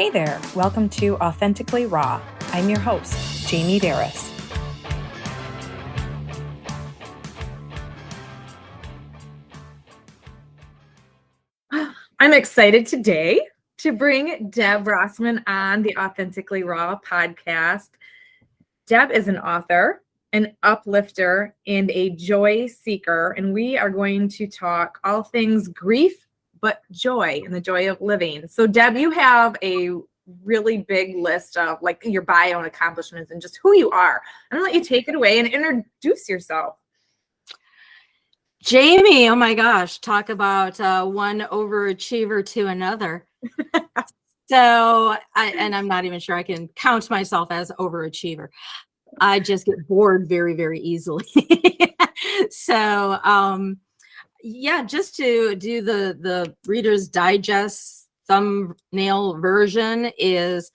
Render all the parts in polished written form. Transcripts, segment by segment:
Hey there, welcome to Authentically Raw. I'm your host, Jamie Berris. I'm excited today to bring Deb Rosman on the Authentically Raw podcast. Deb is an author, an uplifter, and a joy seeker, and we are going to talk all things grief, but joy and the joy of living. So Deb, you have a really big list of like your bio and accomplishments and just who you are. I'm gonna let you take it away and introduce yourself. Jamie, oh my gosh, talk about one overachiever to another. So, I'm not even sure I can count myself as overachiever. I just get bored very, very easily. So, yeah, just to do the Reader's Digest thumbnail version is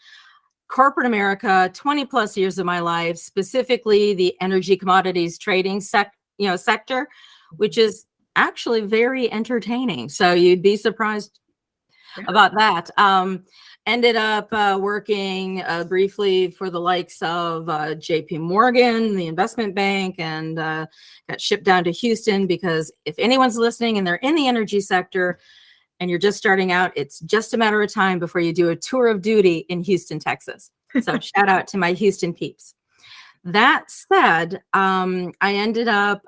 corporate America, 20 plus years of my life, specifically the energy commodities trading sector, which is actually very entertaining. So you'd be surprised about that. Ended up working briefly for the likes of JP Morgan, the investment bank, and got shipped down to Houston because if anyone's listening and they're in the energy sector and you're just starting out, it's just a matter of time before you do a tour of duty in Houston, Texas. So shout out to my Houston peeps. That said, I ended up,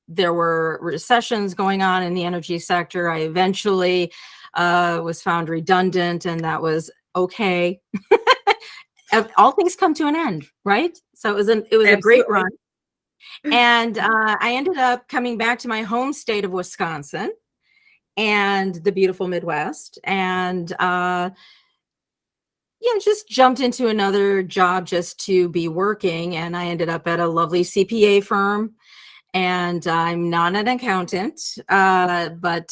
there were recessions going on in the energy sector. I eventually was found redundant, and that was okay. All things come to an end, right? So it was a great run. And I ended up coming back to my home state of Wisconsin and the beautiful Midwest, and just jumped into another job just to be working. And I ended up at a lovely CPA firm. And I'm not an accountant, but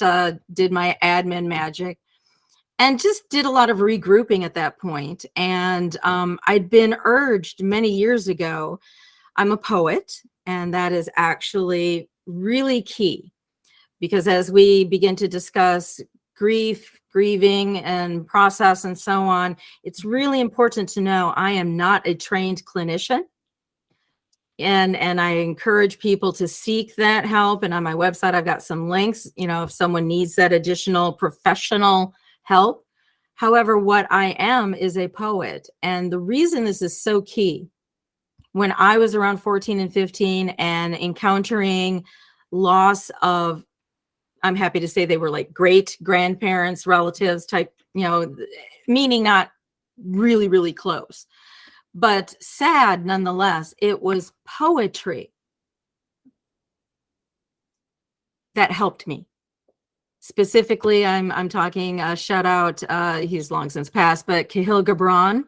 did my admin magic and just did a lot of regrouping at that point. And I'd been urged many years ago, I'm a poet, and that is actually really key. Because as we begin to discuss grief, grieving, and process and so on, it's really important to know I am not a trained clinician. And I encourage people to seek that help. And on my website, I've got some links, if someone needs that additional professional help. However, what I am is a poet. And the reason this is so key, when I was around 14 and 15 and encountering loss of, I'm happy to say they were like great grandparents, relatives type, meaning not really, really close, but sad nonetheless. It was poetry that helped me. Specifically, I'm talking shout out, he's long since passed, but Kahlil Gibran,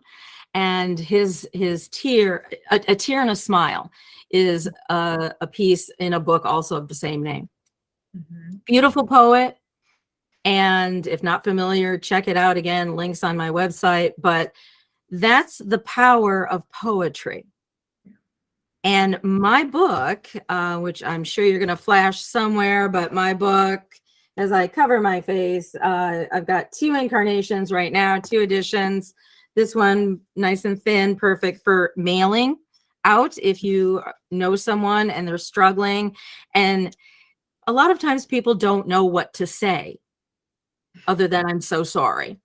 and his tear, a tear and a smile is a piece in a book also of the same name. Mm-hmm. Beautiful poet. And if not familiar, check it out again, links on my website. But that's the power of poetry. And my book, which I'm sure you're going to flash somewhere, but my book, as I cover my face, I've got 2 incarnations right now, 2 editions. This one, nice and thin, perfect for mailing out if you know someone and they're struggling. And a lot of times people don't know what to say other than I'm so sorry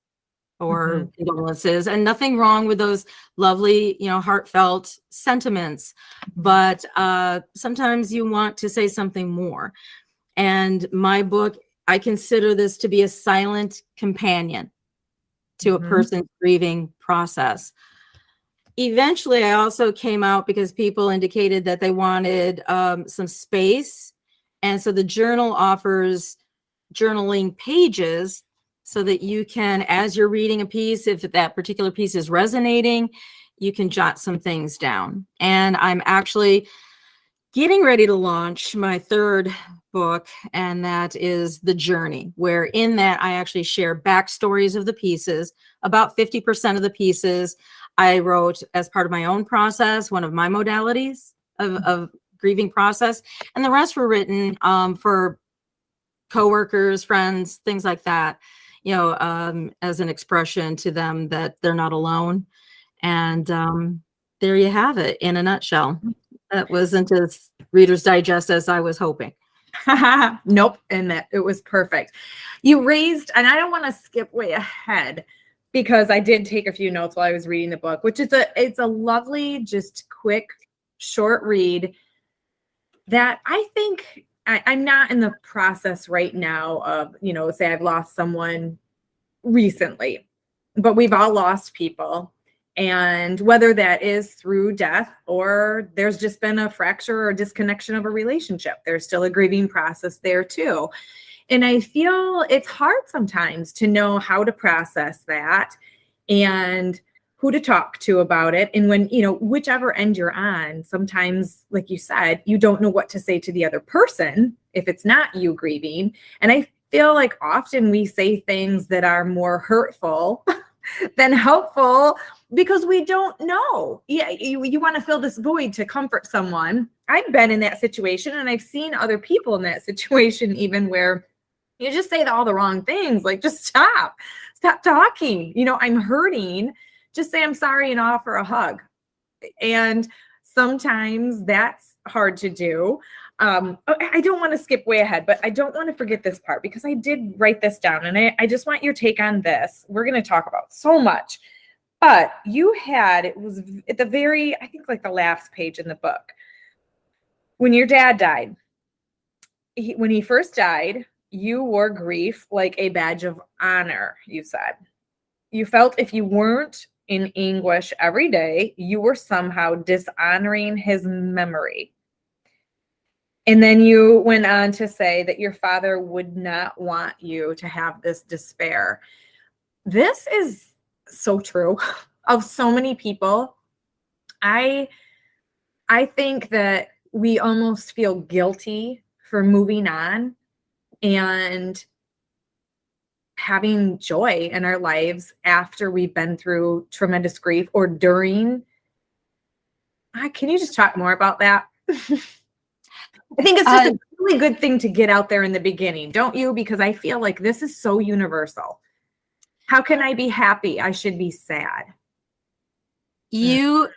or condolences, and nothing wrong with those lovely, heartfelt sentiments. But sometimes you want to say something more. And my book, I consider this to be a silent companion to a person's grieving process. Eventually, I also came out because people indicated that they wanted some space. And so the journal offers journaling pages so that you can, as you're reading a piece, if that particular piece is resonating, you can jot some things down. And I'm actually getting ready to launch my 3rd book, and that is The Journey, where in that I actually share backstories of the pieces. About 50% of the pieces I wrote as part of my own process, one of my modalities of grieving process, and the rest were written for coworkers, friends, things like that. as an expression to them that they're not alone. And there you have it in a nutshell. That wasn't as Reader's Digest as I was hoping. Nope. And that it was perfect. You raised, and I don't want to skip way ahead because I did take a few notes while I was reading the book, which is it's a lovely, just quick, short read that I think I'm not in the process right now of, say I've lost someone recently, but we've all lost people. And whether that is through death or there's just been a fracture or disconnection of a relationship, there's still a grieving process there too. And I feel it's hard sometimes to know how to process that and who to talk to about it. And when, whichever end you're on, sometimes, like you said, you don't know what to say to the other person if it's not you grieving. And I feel like often we say things that are more hurtful than helpful because we don't know. Yeah, you want to fill this void to comfort someone. I've been in that situation, and I've seen other people in that situation, even where you just say all the wrong things. Like, just stop talking. I'm hurting. Just say I'm sorry and offer a hug. And sometimes that's hard to do. I don't want to skip way ahead, but I don't want to forget this part because I did write this down, and I just want your take on this. We're going to talk about so much, but it was at the very, I think like the last page in the book, when your dad died. When he first died, you wore grief like a badge of honor, you said. You felt if you weren't in anguish every day, you were somehow dishonoring his memory. And then you went on to say that your father would not want you to have this despair. This is so true of so many people. I think that we almost feel guilty for moving on and having joy in our lives after we've been through tremendous grief or during. Can you just talk more about that? I think it's just a really good thing to get out there in the beginning, don't you? Because I feel like this is so universal. How can I be happy? I should be sad. You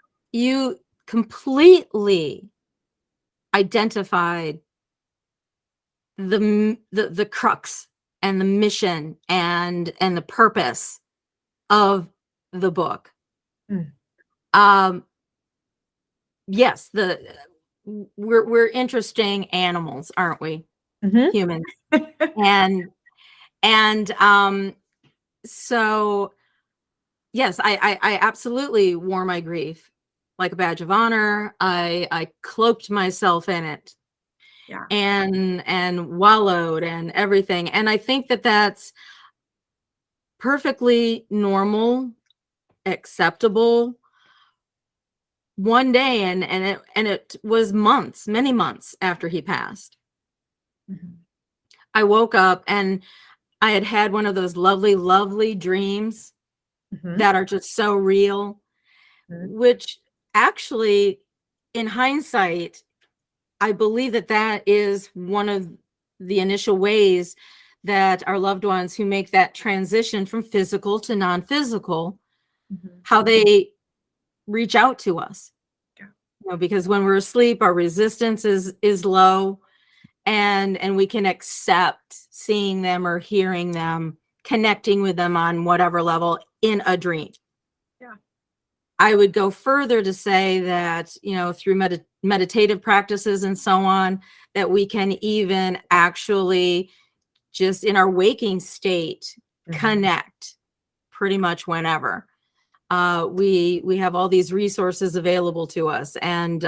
completely identified the crux and the mission and the purpose of the book. Yes, we're interesting animals, aren't we? Mm-hmm. Humans. and so yes, I absolutely wore my grief like a badge of honor. I cloaked myself in it. Yeah. And wallowed and everything. And I think that that's perfectly normal, acceptable. One day, and it was many months after he passed. Mm-hmm. I woke up and I had one of those lovely, lovely dreams mm-hmm. that are just so real, mm-hmm. which actually, in hindsight, I believe that is one of the initial ways that our loved ones who make that transition from physical to non-physical, mm-hmm. how they reach out to us. Yeah. Because when we're asleep, our resistance is low, and we can accept seeing them or hearing them, connecting with them on whatever level in a dream. Yeah. I would go further to say that, through meditative practices and so on, that we can even actually just in our waking state mm-hmm. connect pretty much whenever. We have all these resources available to us, and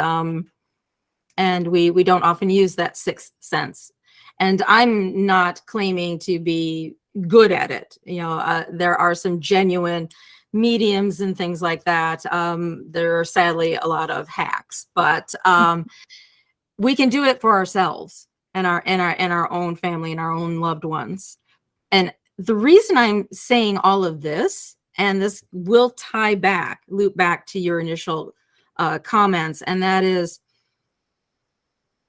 we don't often use that sixth sense. And I'm not claiming to be good at it. There are some genuine mediums and things like that. There are sadly a lot of hacks, but we can do it for ourselves and our own family and our own loved ones. And the reason I'm saying all of this, and this will loop back to your initial comments, and that is,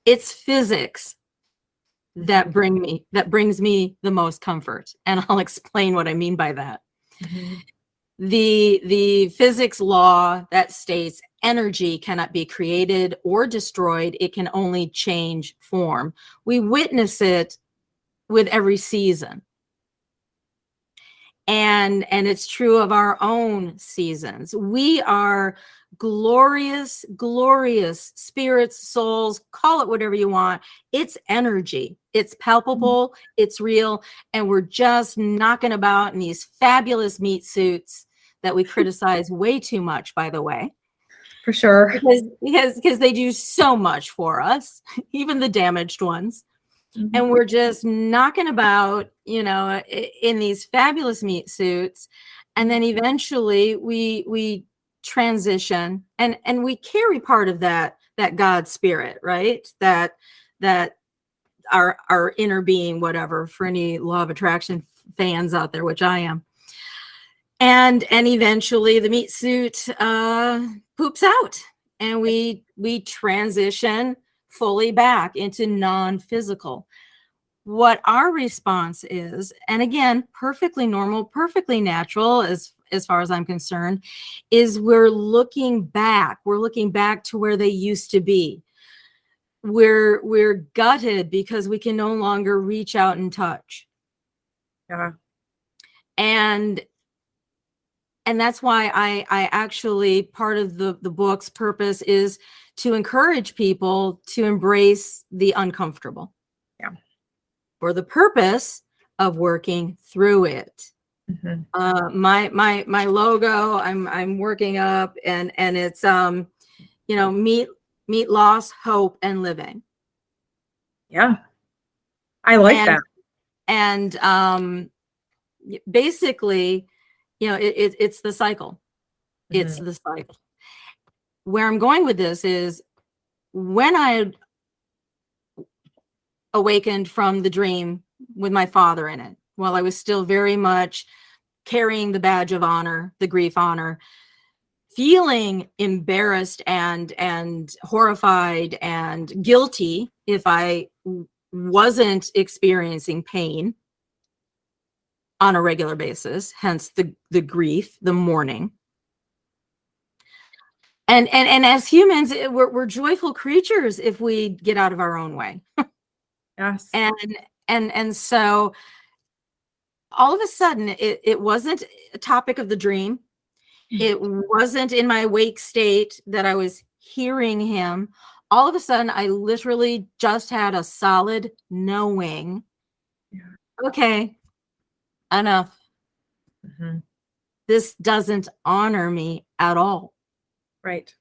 it's physics. that brings me the most comfort. And I'll explain what I mean by that. Mhm. The physics law that states energy cannot be created or destroyed. It can only change form. We witness it with every season. And it's true of our own seasons. We are glorious, glorious spirits, souls, call it whatever you want. It's energy. It's palpable, it's real, and we're just knocking about in these fabulous meat suits that we criticize way too much, by the way. For sure. Because they do so much for us, even the damaged ones. And we're just knocking about, in these fabulous meat suits. And then eventually we transition and we carry part of that God spirit, right? That our inner being, whatever, for any law of attraction fans out there, which I am. And eventually the meat suit poops out and we transition fully back into non-physical. What our response is, and again, perfectly normal, perfectly natural as far as I'm concerned, is we're looking back. We're looking back to where they used to be. We're gutted because we can no longer reach out and touch. Yeah. And that's why I actually, part of the book's purpose is to encourage people to embrace the uncomfortable. Yeah. For the purpose of working through it. My logo I'm working up and it's meat loss, hope, and living. Yeah. I like that. And basically, it's the cycle. It's the cycle. Where I'm going with this is when I awakened from the dream with my father in it, while I was still very much carrying the badge of honor, the grief honor, feeling embarrassed and horrified and guilty if I wasn't experiencing pain on a regular basis, hence the grief, the mourning. And as humans, we're joyful creatures if we get out of our own way. Yes. And so all of a sudden it wasn't a topic of the dream. It wasn't in my awake state that I was hearing him. All of a sudden I literally just had a solid knowing. Yeah. Okay, enough. Mm-hmm. This doesn't honor me at all. Right.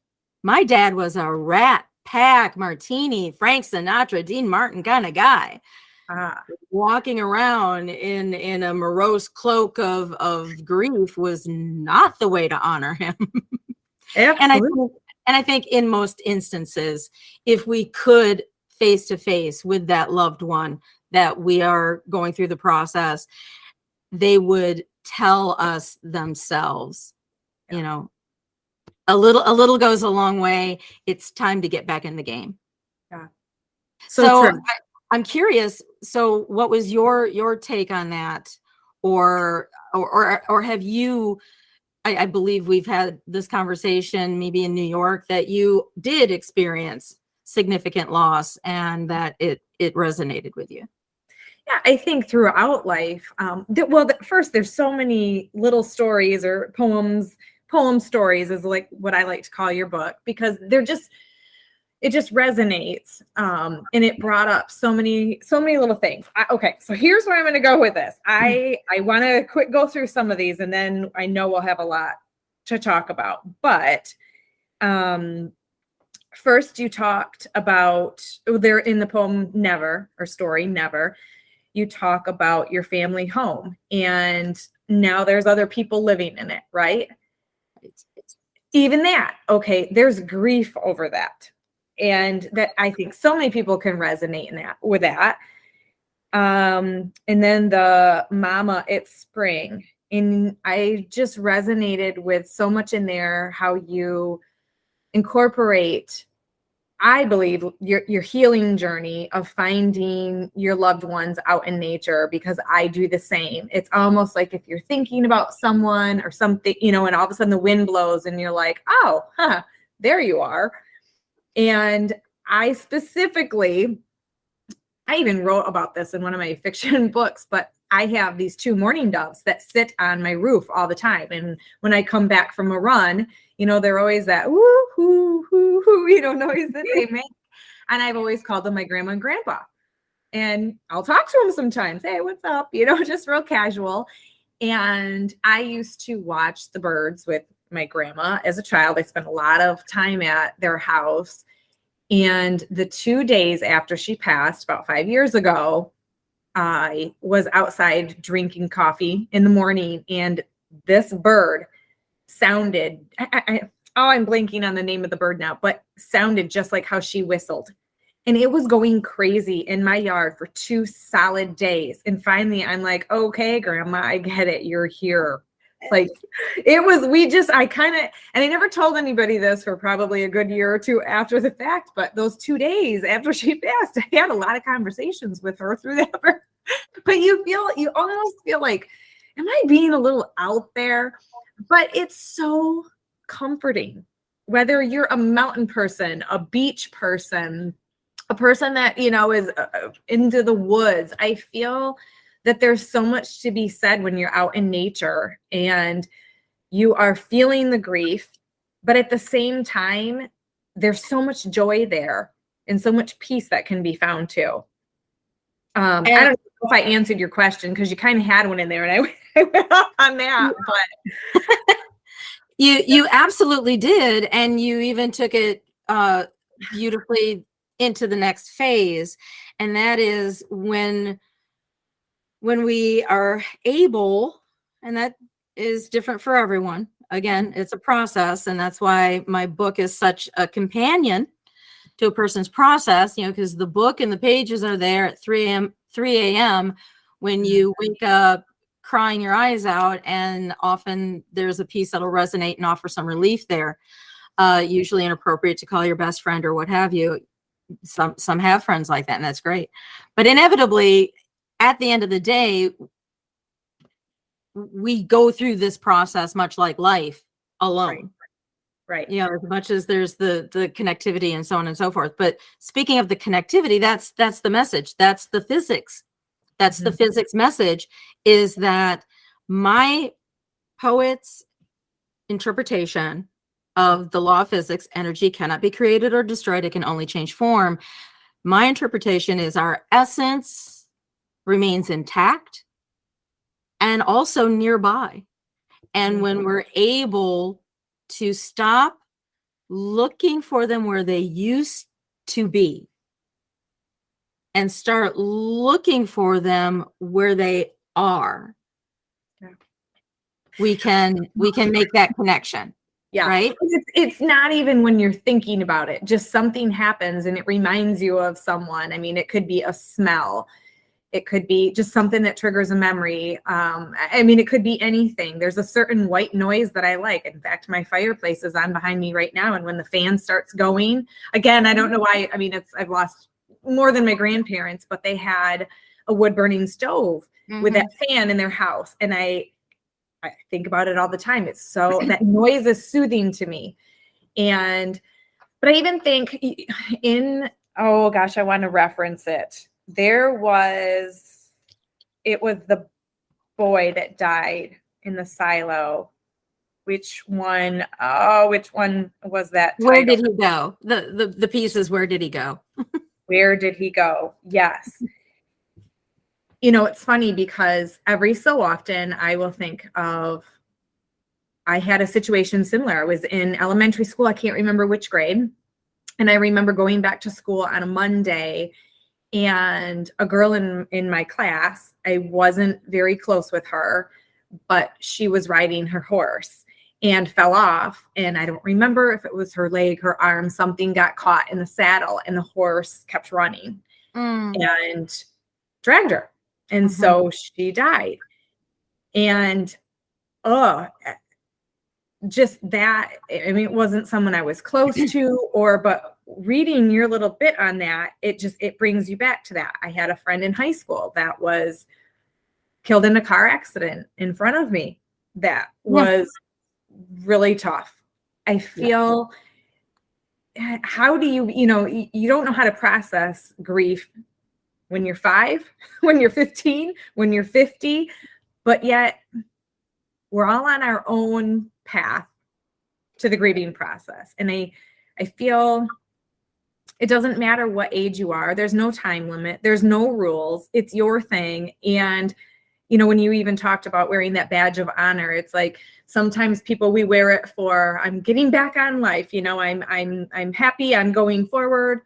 My dad was a Rat Pack, Martini, Frank Sinatra, Dean Martin kind of guy. Walking around in a morose cloak of grief was not the way to honor him. And I think in most instances, if we could face to face with that loved one that we are going through the process, they would tell us themselves, a little goes a long way. It's time to get back in the game. Yeah. So I'm curious. So what was your take on that? Or have you, I believe we've had this conversation maybe in New York that you did experience significant loss and that it resonated with you. Yeah, I think throughout life, first there's so many little stories or poem stories is like what I like to call your book, because it just resonates. And it brought up so many little things. Okay, so here's where I'm going to go with this. I want to go through some of these, and then I know we'll have a lot to talk about. But first, you talked about there in the poem Never, or story Never. You talk about your family home, and now there's other people living in it, right? Even that, okay, there's grief over that. And that I think so many people can resonate with that. And then the Mama, It's Spring. And I just resonated with so much in there, how you incorporate I believe your healing journey of finding your loved ones out in nature, because I do the same. It's almost like if you're thinking about someone or something, and all of a sudden the wind blows and you're like, oh, there you are. And I even wrote about this in one of my fiction books, but I have these 2 mourning doves that sit on my roof all the time. And when I come back from a run, they're always that woo, hoo, hoo, hoo, noise that they make. And I've always called them my grandma and grandpa. And I'll talk to them sometimes. Hey, what's up? Just real casual. And I used to watch the birds with my grandma as a child. I spent a lot of time at their house. And the 2 days after she passed, about 5 years ago, I was outside drinking coffee in the morning, and this bird sounded, I'm blanking on the name of the bird now, but sounded just like how she whistled. And it was going crazy in my yard for 2 solid days. And finally, I'm like, okay, Grandma, I get it. You're here. Like and I never told anybody this for probably a good year or 2 after the fact, but those 2 days after she passed, I had a lot of conversations with her through that. But you almost feel like, am I being a little out there? But it's so comforting, whether you're a mountain person, a beach person, a person that, is into the woods. I feel that there's so much to be said when you're out in nature and you are feeling the grief, but at the same time, there's so much joy there and so much peace that can be found too. I don't know if I answered your question, because you kind of had one in there and I went off on that, but you absolutely did. And you even took it beautifully into the next phase. And that is when we are able, and that is different for everyone. Again, it's a process. And that's why my book is such a companion to a person's process, because the book and the pages are there at 3 a.m. when you wake up crying your eyes out. And often there's a piece that'll resonate and offer some relief there. Usually inappropriate to call your best friend or what have you. Some have friends like that, and that's great. But inevitably, at the end of the day, we go through this process much like life alone. Right. As much as there's the connectivity and so on and so forth. But speaking of the connectivity, that's the message. That's the physics. That's the physics message, is that my poet's interpretation of the law of physics, energy cannot be created or destroyed. It can only change form. My interpretation is our essence remains intact and also nearby. And when we're able to stop looking for them where they used to be and start looking for them where they are, we can make that connection. Yeah. Right. It's not even when you're thinking about it, just something happens and it reminds you of someone. I mean, it could be a smell. It could be just something that triggers a memory. It could be anything. There's a certain white noise that I like. In fact, my fireplace is on behind me right now. And when the fan starts going, again, I don't know why. I've lost more than my grandparents, but they had a wood burning stove with that fan in their house. And I think about it all the time. It's so, that noise is soothing to me. But I even think oh gosh, I want to reference it. It was the boy that died in the silo. Which one was that title? Where did he go? The piece is, where did he go? Where did he go? Yes. It's funny because every so often I will think of, I had a situation similar. I was in elementary school. I can't remember which grade. And I remember going back to school on a Monday, and a girl in my class, I wasn't very close with her, but she was riding her horse and fell off. And I don't remember if it was her leg, her arm, something got caught in the saddle, and the horse kept running and dragged her. And so she died. And just that, it wasn't someone I was close to, but reading your little bit on that, it brings you back to that. I had a friend in high school that was killed in a car accident in front of me. That was really tough. I feel, how do you don't know how to process grief when you're 5, when you're 15, when you're 50, but yet we're all on our own path to the grieving process. And I feel it doesn't matter what age you are. There's no time limit. There's no rules. It's your thing. And, when you even talked about wearing that badge of honor, it's like sometimes people, we wear it for, I'm getting back on life. I'm happy, I'm going forward.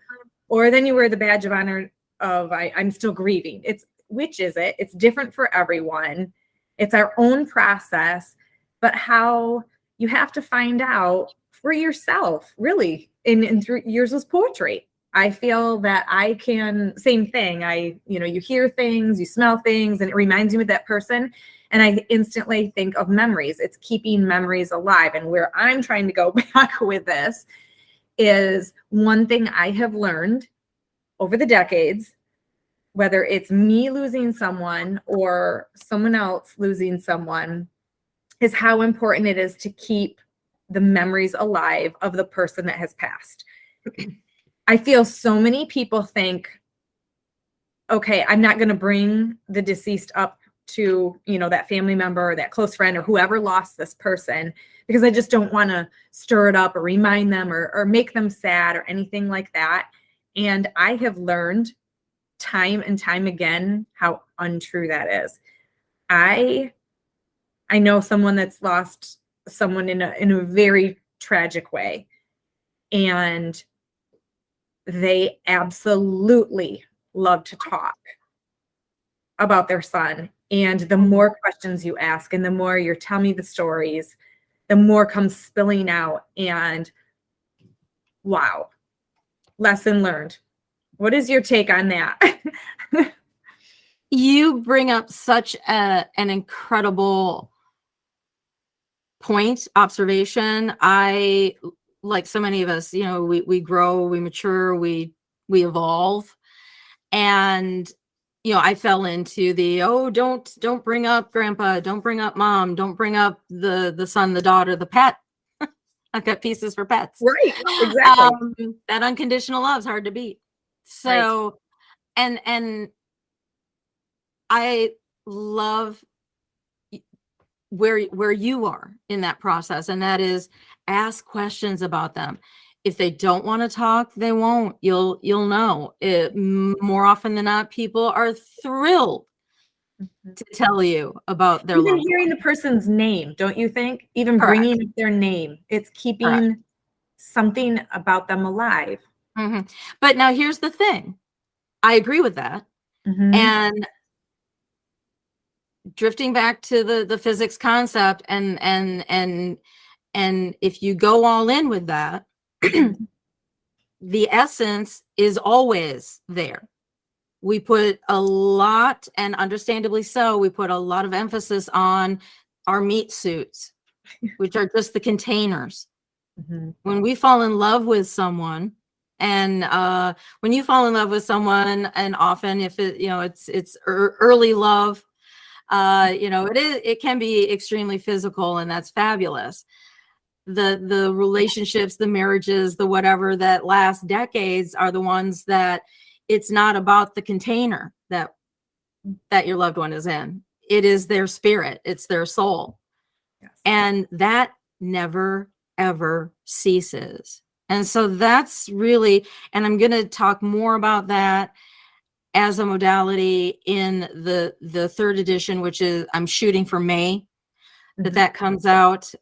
Or then you wear the badge of honor of I'm still grieving. Which is it? It's different for everyone. It's our own process, but how you have to find out for yourself, really. And through yours was poetry. I feel that I can, same thing. You hear things, you smell things, and it reminds you of that person. And I instantly think of memories. It's keeping memories alive. And where I'm trying to go back with this is one thing I have learned over the decades, whether it's me losing someone or someone else losing someone, is how important it is to keep the memories alive of the person that has passed. I feel so many people think, okay, I'm not going to bring the deceased up to, that family member or that close friend or whoever lost this person, because I just don't want to stir it up or remind them or make them sad or anything like that. And I have learned time and time again how untrue that is. I know someone that's lost someone in a very tragic way, and they absolutely love to talk about their son. And the more questions you ask and the more you tell me the stories, the more comes spilling out. And wow, lesson learned. What is your take on that? You bring up such an incredible point, observation. I, like so many of us, we grow, we mature, we evolve. And, I fell into the, don't bring up grandpa, don't bring up mom, don't bring up the son, the daughter, the pet. I've got pieces for pets. Right, exactly. That unconditional love is hard to beat. So, right. And I love where you are in that process, and that is ask questions about them. If they don't want to talk, they won't. You'll know it. More often than not, people are thrilled to tell you about their even hearing the person's name, don't you think? Even Correct. Bringing up their name, it's keeping Correct. Something about them alive. Mm-hmm. But now here's the thing. I agree with that. Mm-hmm. And drifting back to the physics concept, and if you go all in with that, the essence is always there. We put a lot, and understandably so, we put a lot of emphasis on our meat suits, which are just the containers. Mm-hmm. When we fall in love with someone, and when you fall in love with someone, and often if it's early love, it can be extremely physical, and that's fabulous. The relationships, the marriages, the whatever that last decades are the ones that it's not about the container that your loved one is in. It is their spirit. It's their soul. Yes. And that never, ever ceases. And so that's really, and I'm going to talk more about that as a modality in the third edition, which is I'm shooting for May, mm-hmm. that comes out.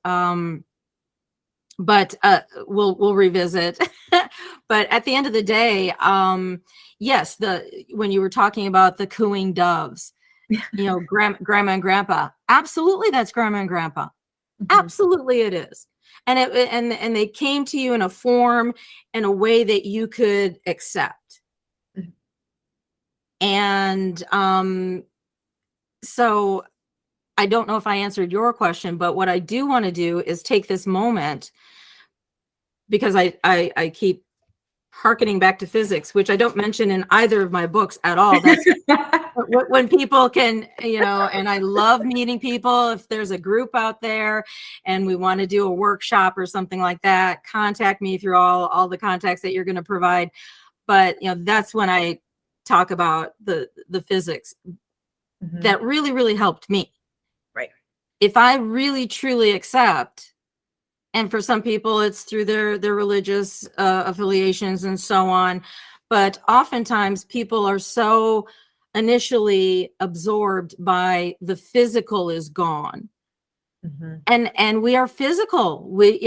But we'll revisit. But at the end of the day, yes, when you were talking about the cooing doves, grandma and grandpa, absolutely, that's grandma and grandpa. Mm-hmm. Absolutely, it is. And and they came to you in a form, in a way that you could accept. Mm-hmm. And so I don't know if I answered your question, but what I do want to do is take this moment, because I keep hearkening back to physics, which I don't mention in either of my books at all. That's when people can, and I love meeting people. If there's a group out there and we want to do a workshop or something like that, contact me through all the contacts that you're going to provide. But, that's when I talk about the physics that really, really helped me. Right. If I really, truly accept, and for some people it's through their religious affiliations and so on, but oftentimes people are so initially absorbed by the physical is gone. And we are physical. We,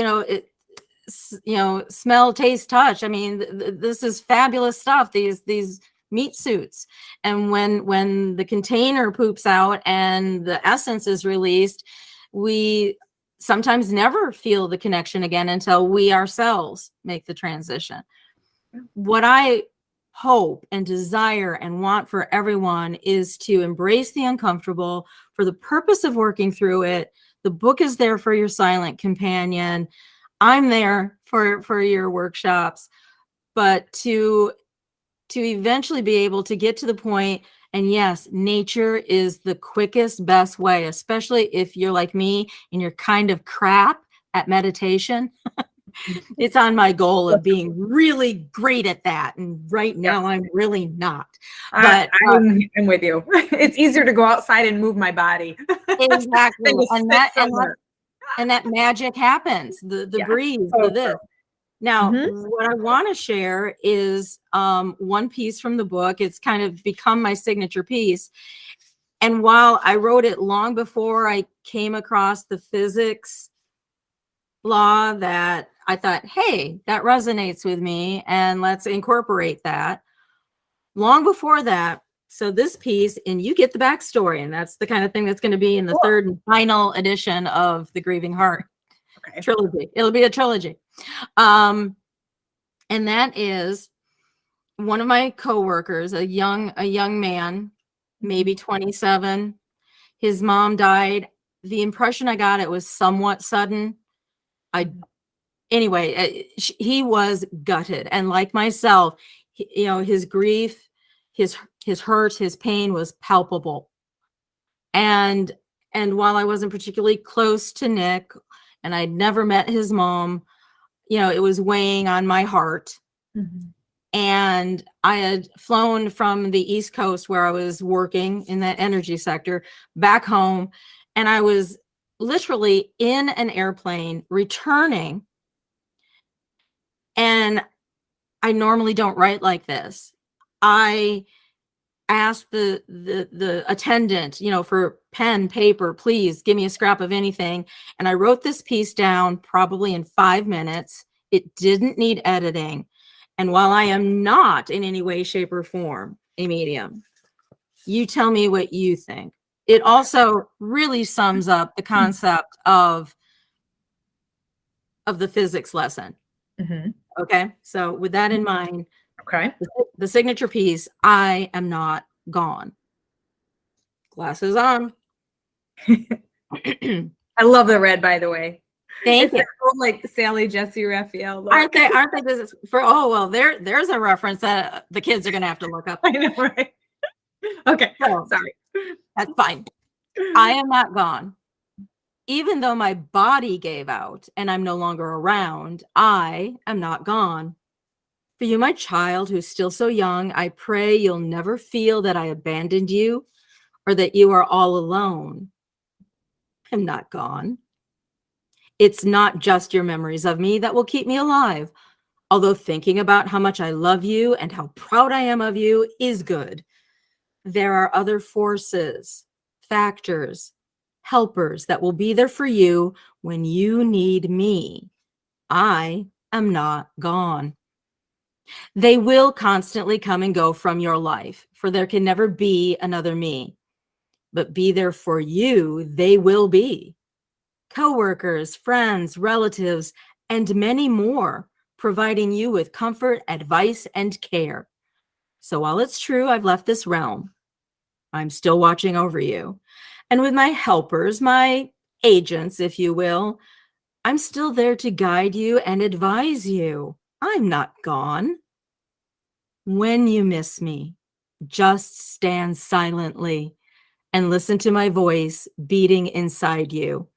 smell, taste, touch. I mean, this is fabulous stuff. These meat suits. And when the container poops out and the essence is released, we sometimes never feel the connection again until we ourselves make the transition. What I hope and desire and want for everyone is to embrace the uncomfortable for the purpose of working through it. The book is there for your silent companion. I'm there for your workshops, but to eventually be able to get to the point. And yes, nature is the quickest, best way, especially if you're like me and you're kind of crap at meditation. It's on my goal of being really great at that. And right now I'm really not. But I'm with you. It's easier to go outside and move my body. Exactly. and that magic happens. The breeze, the this. Now, what I want to share is one piece from the book. It's kind of become my signature piece. And while I wrote it long before I came across the physics law, that I thought, hey, that resonates with me and let's incorporate that. Long before that, so this piece, and you get the backstory, and that's the kind of thing that's going to be in the third and final edition of the Grieving Heart trilogy. It'll be a trilogy. And that is one of my coworkers, a young man, maybe 27. His mom died. The impression I got, it was somewhat sudden. He was gutted, and like myself, his grief, his hurt, his pain was palpable. And while I wasn't particularly close to Nick, and I'd never met his mom, it was weighing on my heart. And I had flown from the East Coast, where I was working in that energy sector, back home, and I was literally in an airplane returning. And I normally don't write like this. I asked the attendant, for pen, paper, please give me a scrap of anything. And I wrote this piece down probably in 5 minutes. It didn't need editing. And while I am not in any way, shape, or form a medium, you tell me what you think. It also really sums up the concept of the physics lesson. Okay. So with that in mind, the signature piece, I am not gone. Glasses on. I love the red, by the way. Thank you. Like Sally Jesse Raphael. Aren't they? This is for, there's a reference that the kids are going to have to look up. I know, right? Okay. So, sorry. That's fine. I am not gone. Even though my body gave out and I'm no longer around, I am not gone. For you, my child, who's still so young, I pray you'll never feel that I abandoned you or that you are all alone. I'm not gone. It's not just your memories of me that will keep me alive, although thinking about how much I love you and how proud I am of you is good. There are other forces, factors, helpers that will be there for you when you need me. I am not gone. They will constantly come and go from your life, for there can never be another me. But be there for you, they will be. Coworkers, friends, relatives, and many more, providing you with comfort, advice, and care. So while it's true I've left this realm, I'm still watching over you. And with my helpers, my agents, if you will, I'm still there to guide you and advise you. I'm not gone. When you miss me, just stand silently and listen to my voice beating inside you.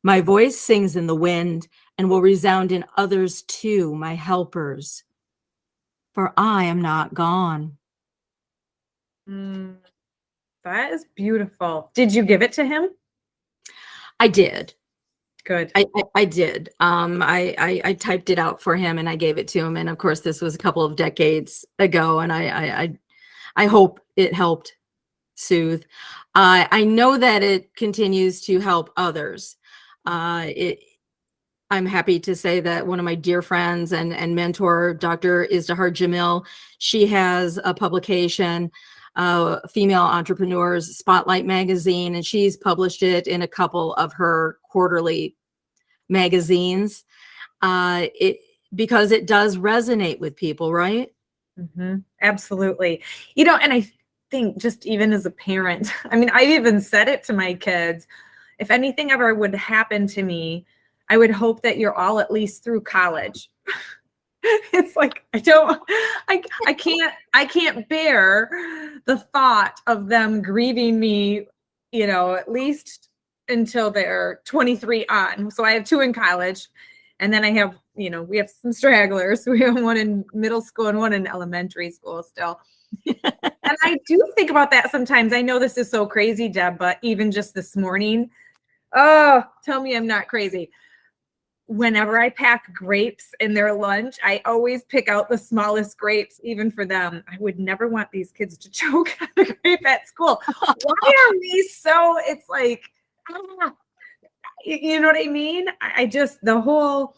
My voice sings in the wind and will resound in others too, my helpers, for I am not gone. Mm, that is beautiful. Did you give it to him? I did. Good. I did. I typed it out for him and I gave it to him. And of course, this was a couple of decades ago, and I hope it helped soothe. I know that it continues to help others. I'm happy to say that one of my dear friends and mentor, Dr. Izdihar Jamil, she has a publication, Female Entrepreneurs Spotlight magazine, and she's published it in a couple of her quarterly magazines. Because it does resonate with people, right? Mm-hmm. Absolutely. And I think just even as a parent, I mean, I even said it to my kids, if anything ever would happen to me, I would hope that you're all at least through college. It's like, I can't bear the thought of them grieving me, at least until they're 23 on. So I have 2 in college, and then I have, we have some stragglers. We have 1 in middle school and 1 in elementary school still. And I do think about that sometimes. I know this is so crazy, Deb, but even just this morning, oh, tell me I'm not crazy. Whenever I pack grapes in their lunch, I always pick out the smallest grapes, even for them. I would never want these kids to choke on a grape at school. Why are we so, it's like, you know what I mean? I just, the whole,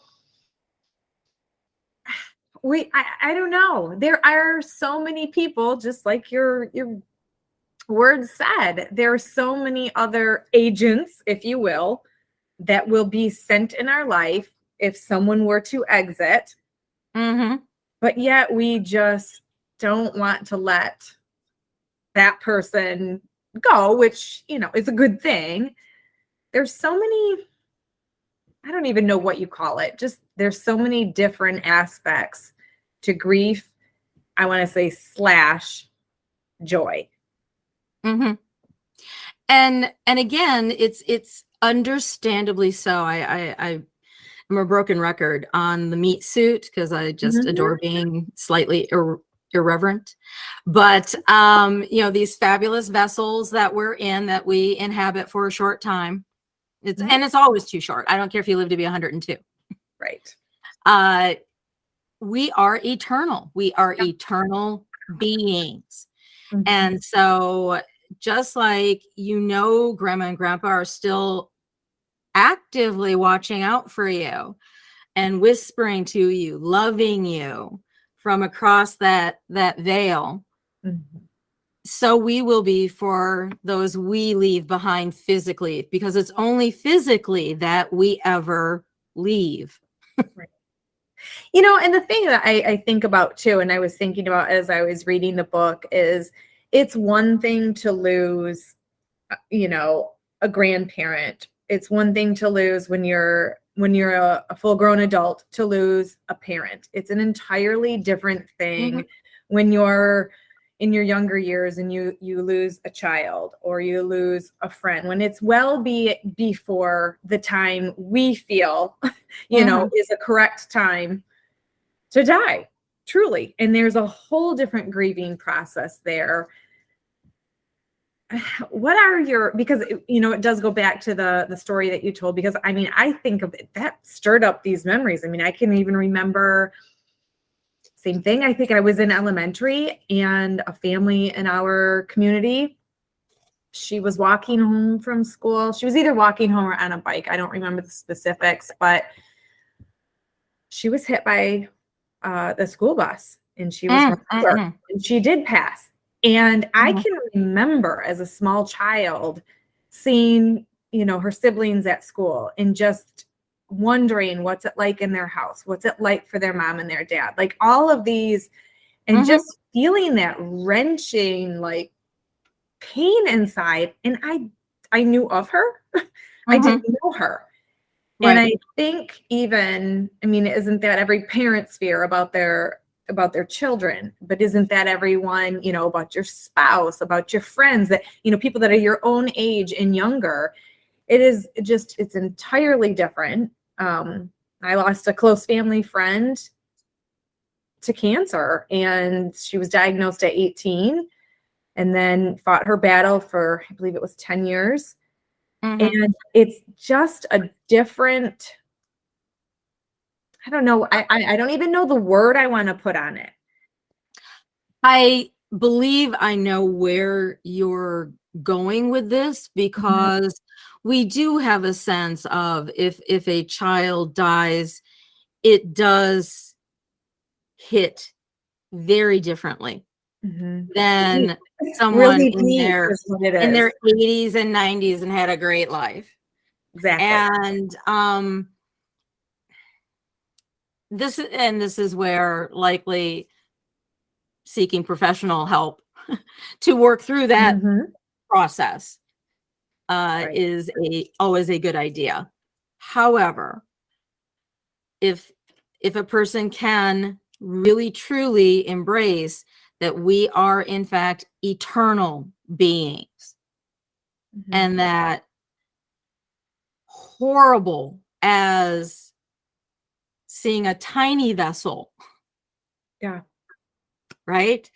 I don't know. There are so many people, just like your words said, there are so many other agents, if you will, that will be sent in our life if someone were to exit. Mm-hmm. But yet we just don't want to let that person go, which, is a good thing. There's so many, I don't even know what you call it. Just there's so many different aspects to grief. I want to say / joy. Mm-hmm. And again, it's understandably so. I'm a broken record on the meat suit because I just adore being slightly irreverent. But these fabulous vessels that we're in, that we inhabit for a short time. And it's always too short. I don't care if you live to be 102. Right. We are eternal. We are eternal beings. Mm-hmm. And so just like, grandma and grandpa are still actively watching out for you and whispering to you, loving you from across that veil. Mm-hmm. So we will be for those we leave behind physically, because it's only physically that we ever leave. Right. And the thing that I think about too, and I was thinking about as I was reading the book, is it's one thing to lose, a grandparent. It's one thing to lose when you're a full-grown adult, to lose a parent. It's an entirely different thing when you're in your younger years and you lose a child or you lose a friend, when it's before the time we feel, is a correct time to die, truly. And there's a whole different grieving process there. What are because it does go back to the story that you told, because I think of it, that stirred up these memories. I can even remember, same thing. I think I was in elementary, and a family in our community, she was walking home from school. She was either walking home or on a bike. I don't remember the specifics, but she was hit by the school bus, and she was and she did pass. And I can remember as a small child seeing, her siblings at school and just wondering what's it like in their house, what's it like for their mom and their dad, like all of these, and just feeling that wrenching, like, pain inside. And I knew of her. I didn't know her. Right. And I think even, isn't that every parent's fear about their about their children, but isn't that everyone, about your spouse, about your friends, that, people that are your own age and younger? It is just, it's entirely different. I lost a close family friend to cancer, and she was diagnosed at 18 and then fought her battle for, I believe it was 10 years. And it's just a different, I don't know. I don't even know the word I want to put on it. I believe I know where you're going with this, because we do have a sense of if a child dies, it does hit very differently than someone Really in deep their is what it in is. their 80s and 90s and had a great life. Exactly. And this is where likely seeking professional help to work through that process Right. is always a good idea. However, if a person can really truly embrace that we are in fact eternal beings, and that horrible as seeing a tiny vessel, Yeah. right?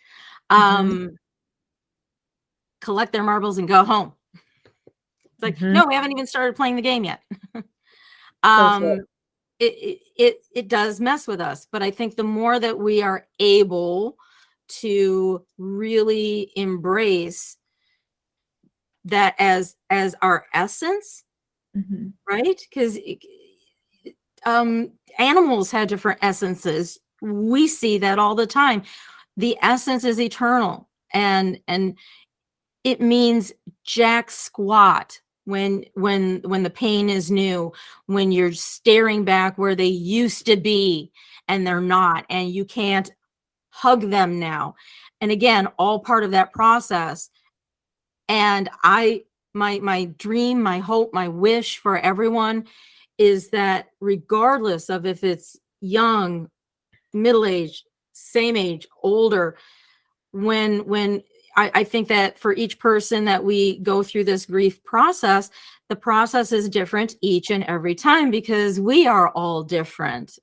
Collect their marbles and go home. It's like, no, we haven't even started playing the game yet. It does mess with us, but I think the more that we are able to really embrace that as our essence, right? Because animals have different essences. We see that all the time. The essence is eternal, and it means jack squat when the pain is new, when you're staring back where they used to be and they're not, and you can't hug them now. And again, all part of that process. And my dream, my hope, my wish for everyone is that regardless of if it's young, middle-aged, same age, older, when I think that for each person that we go through this grief process, the process is different each and every time, because we are all different.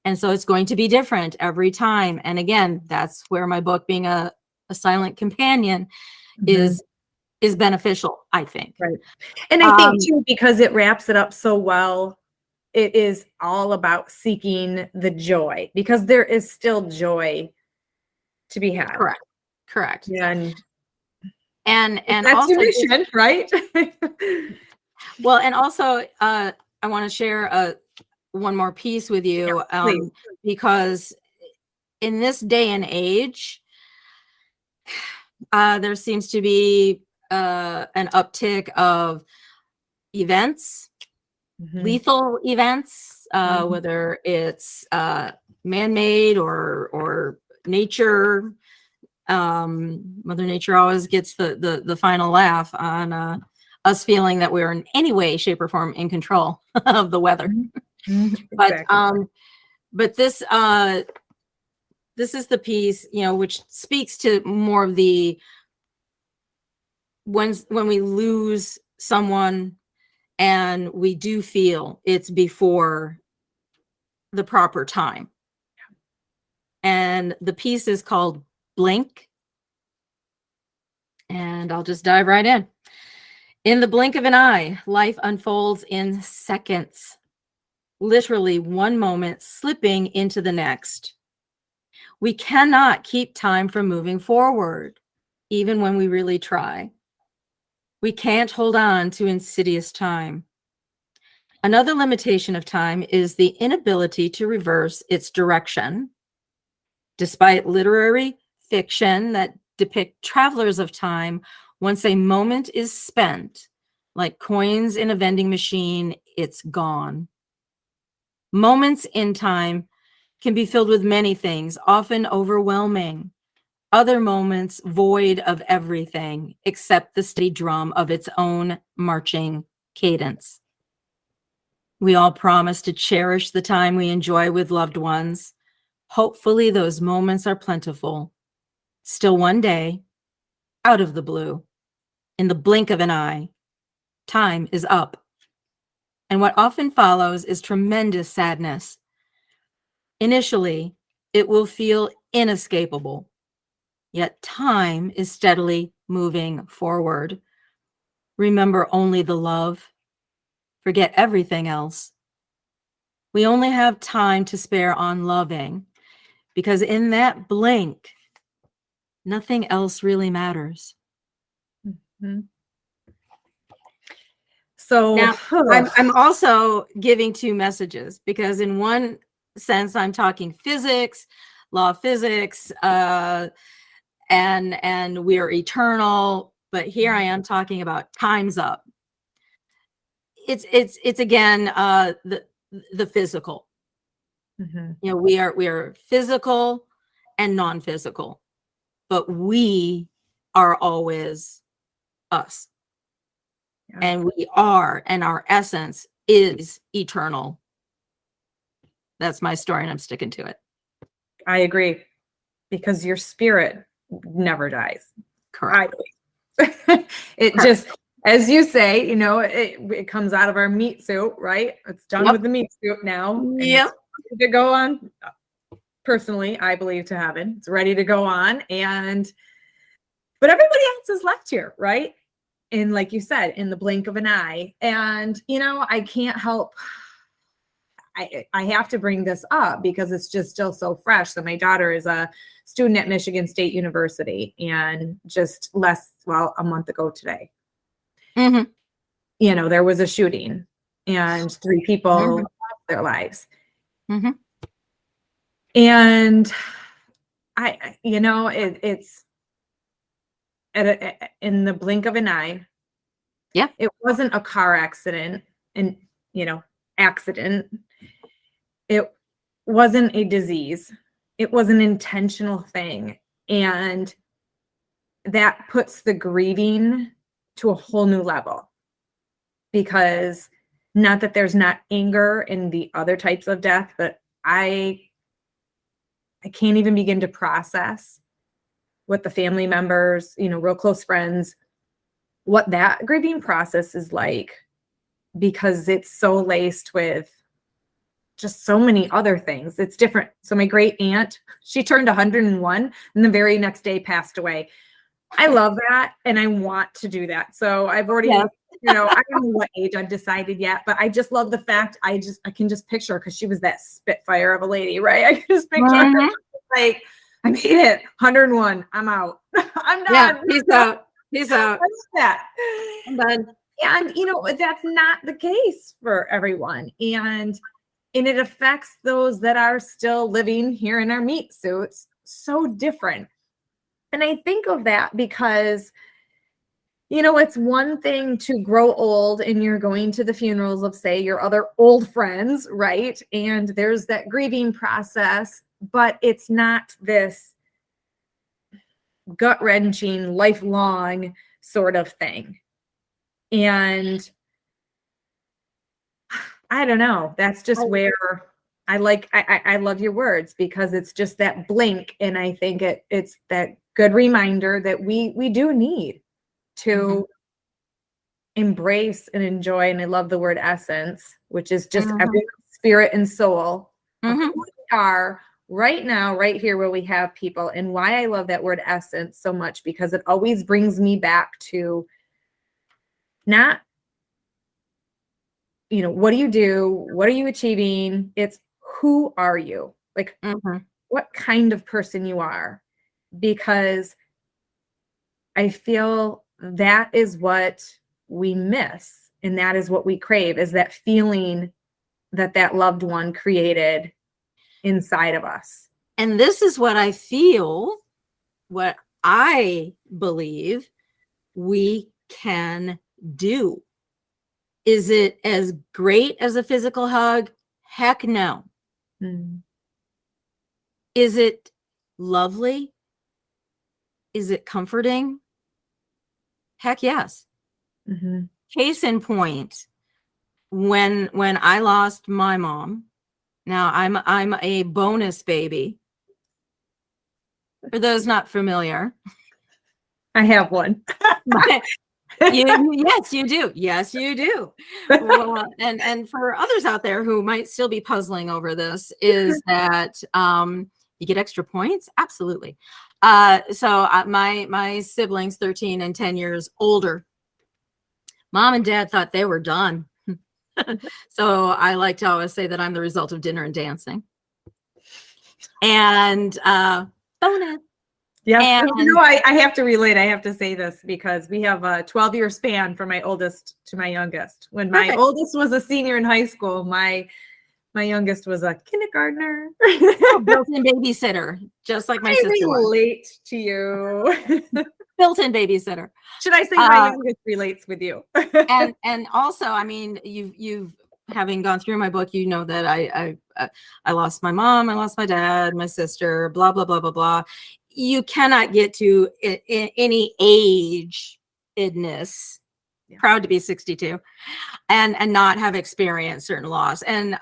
And so it's going to be different every time. And again, that's where my book, being a silent companion, is beneficial, I think. Right. And I think too, because it wraps it up so well, it is all about seeking the joy, because there is still joy to be had. Correct. And and that's also your mission, right? well, and also I want to share one more piece with you, because in this day and age, there seems to be an uptick of events, lethal events, whether it's man-made or nature. Mother Nature always gets the final laugh on us feeling that we're in any way, shape, or form in control of the weather. Exactly. But this is the piece, which speaks to more of the when we lose someone and we do feel it's before the proper time. And the piece is called Blink. And I'll just dive right in. In the blink of an eye, life unfolds in seconds, literally one moment slipping into the next. We cannot keep time from moving forward, even when we really try. We can't hold on to insidious time. Another limitation of time is the inability to reverse its direction. Despite literary fiction that depict travelers of time, once a moment is spent, like coins in a vending machine, it's gone. Moments in time can be filled with many things, often overwhelming. Other moments void of everything except the steady drum of its own marching cadence. We all promise to cherish the time we enjoy with loved ones, Hopefully those moments are plentiful. Still one day, out of the blue, in the blink of an eye, time is up. And what often follows is tremendous sadness. Initially, it will feel inescapable, yet time is steadily moving forward. Remember only the love. Forget everything else. We only have time to spare on loving, because in that blink, nothing else really matters. Mhm. So Now, I'm also giving two messages, because in one sense, I'm talking physics, law of physics, and we're eternal. But here I am talking about time's up. It's again the physical. Mhm. You know, we are physical and non-physical, but we are always us. Yeah. And we are, and our essence is eternal. That's my story, and I'm sticking to it. I agree, because your spirit never dies. Correct. I believe. It Correct. just, as you say, it comes out of our meat suit, right? It's done Yep. with the meat suit now. And Yep. it's ready to go on. Personally, I believe to heaven. It's ready to go on. But everybody else is left here, right? And like you said, in the blink of an eye. And, I can't help. I have to bring this up because it's just still so fresh. So my daughter is a student at Michigan State University, and just a month ago today, Mhm. there was a shooting and 3 people Mhm. lost their lives. Mhm. And it's in the blink of an eye. Yeah. It wasn't a car accident and, accident. It wasn't a disease. It was an intentional thing. And that puts the grieving to a whole new level, because not that there's not anger in the other types of death, but I can't even begin to process what the family members, real close friends, what that grieving process is like, because it's so laced with just so many other things. It's different. So my great aunt, she turned 101 and the very next day passed away. I love that, and I want to do that. So I've already, Yes. I don't know what age I've decided yet, but I just love the fact I can just picture her, because she was that spitfire of a lady, right? I can just picture her Mhm. like, I made it, 101. I'm out. I'm Yeah. done. Peace out. Peace out. I love that. I'm done. And that's not the case for everyone. And it affects those that are still living here in our meat suits so different. And I think of that because, it's one thing to grow old and you're going to the funerals of, say, your other old friends, right? And there's that grieving process, but it's not this gut-wrenching, lifelong sort of thing. And I don't know. That's just where I love your words, because it's just that blink. And I think it's that good reminder that we do need to embrace and enjoy. And I love the word essence, which is just everyone's spirit and soul of who we are right now, right here, where we have people. And why I love that word essence so much, because it always brings me back to not, what do you do? What are you achieving? It's who are you? Like, what kind of person you are? Because I feel that is what we miss. And that is what we crave, is that feeling that loved one created inside of us. And this is what I feel, what I believe we can do. Is it as great as a physical hug? Heck no. Mm. Is it lovely? Is it comforting? Heck yes. Mm-hmm. Case in point, when I lost my mom, now I'm a bonus baby For those not familiar, I have one. yes, you do. Yes, you do. Well, and for others out there who might still be puzzling over this, is that you get extra points? Absolutely. My siblings, 13 and 10 years older, mom and dad thought they were done. So I like to always say that I'm the result of dinner and dancing. And bonus. Yes. And I have to relate. I have to say this because we have a 12-year span from my oldest to my youngest. When my Perfect. oldest was a senior in high school, my youngest was a kindergartner. Built-in babysitter, just like my sister was. Relate to you. Built-in babysitter. Should I say my youngest relates with you? and also, I mean, you've having gone through my book, you know that I lost my mom, I lost my dad, my sister, blah blah blah blah blah. You cannot get to any age-edness. Proud to be 62, and not have experienced certain loss. And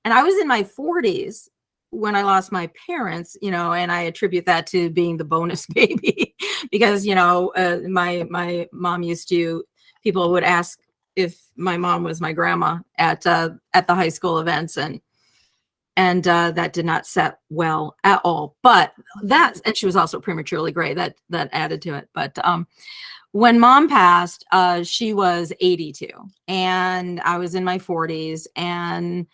I was in my 40s when I lost my parents, and I attribute that to being the bonus baby because, my mom people would ask if my mom was my grandma at the high school events, and that did not set well at all. But and she was also prematurely gray. That added to it. But when mom passed, she was 82 and I was in my 40s. And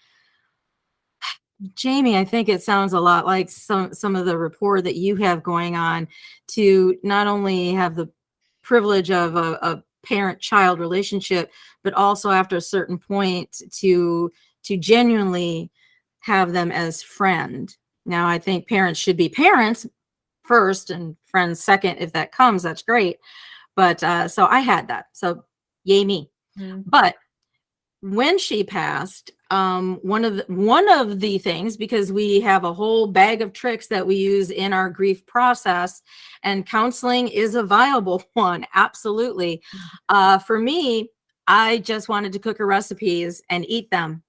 Jamie, I think it sounds a lot like some of the rapport that you have going on, to not only have the privilege of a parent-child relationship, but also after a certain point to genuinely have them as friend. Now, I think parents should be parents first and friends second. If that comes, that's great. But so I had that. So yay me. Mm-hmm. But when she passed, one of the things, because we have a whole bag of tricks that we use in our grief process, and counseling is a viable one. Absolutely. For me, I just wanted to cook her recipes and eat them.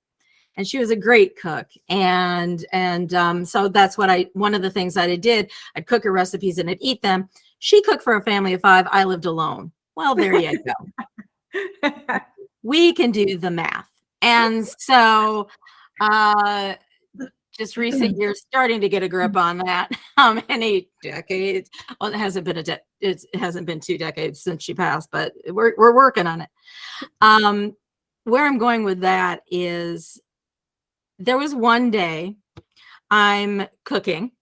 And she was a great cook. And so that's one of the things that I did. I'd cook her recipes and I'd eat them. She cooked for a family of 5. I lived alone. Well, there you go. We can do the math. And so just recent years starting to get a grip on that. How many decades? Well, it hasn't been 2 decades since she passed, but we're working on it. Where I'm going with that is, there was one day I'm cooking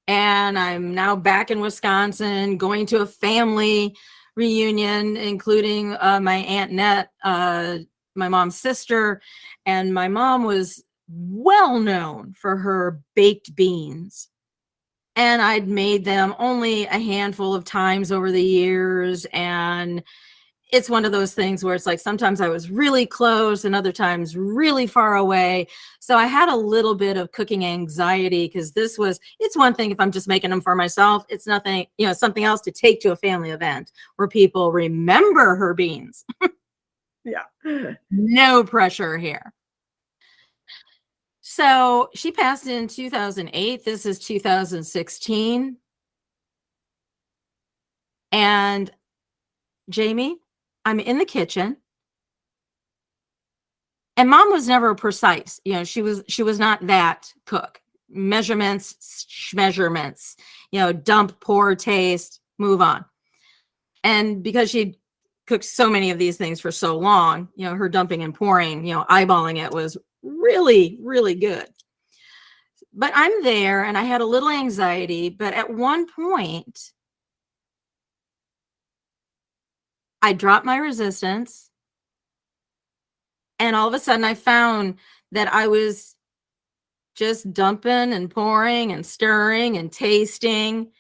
and I'm now back in Wisconsin, going to a family reunion, including my Aunt Net, my mom's sister. And my mom was well known for her baked beans. And I'd made them only a handful of times over the years. And it's one of those things where it's like, sometimes I was really close and other times really far away. So I had a little bit of cooking anxiety, because it's one thing if I'm just making them for myself. It's nothing, something else to take to a family event where people remember her beans. Yeah. No pressure here. So she passed in 2008. This is 2016. And Jamie, I'm in the kitchen, and mom was never precise. She was not that cook. Measurements, dump, pour, taste, move on. And because she'd cooked so many of these things for so long, her dumping and pouring, eyeballing it was really, really good. But I'm there and I had a little anxiety, but at one point, I dropped my resistance, and all of a sudden I found that I was just dumping and pouring and stirring and tasting.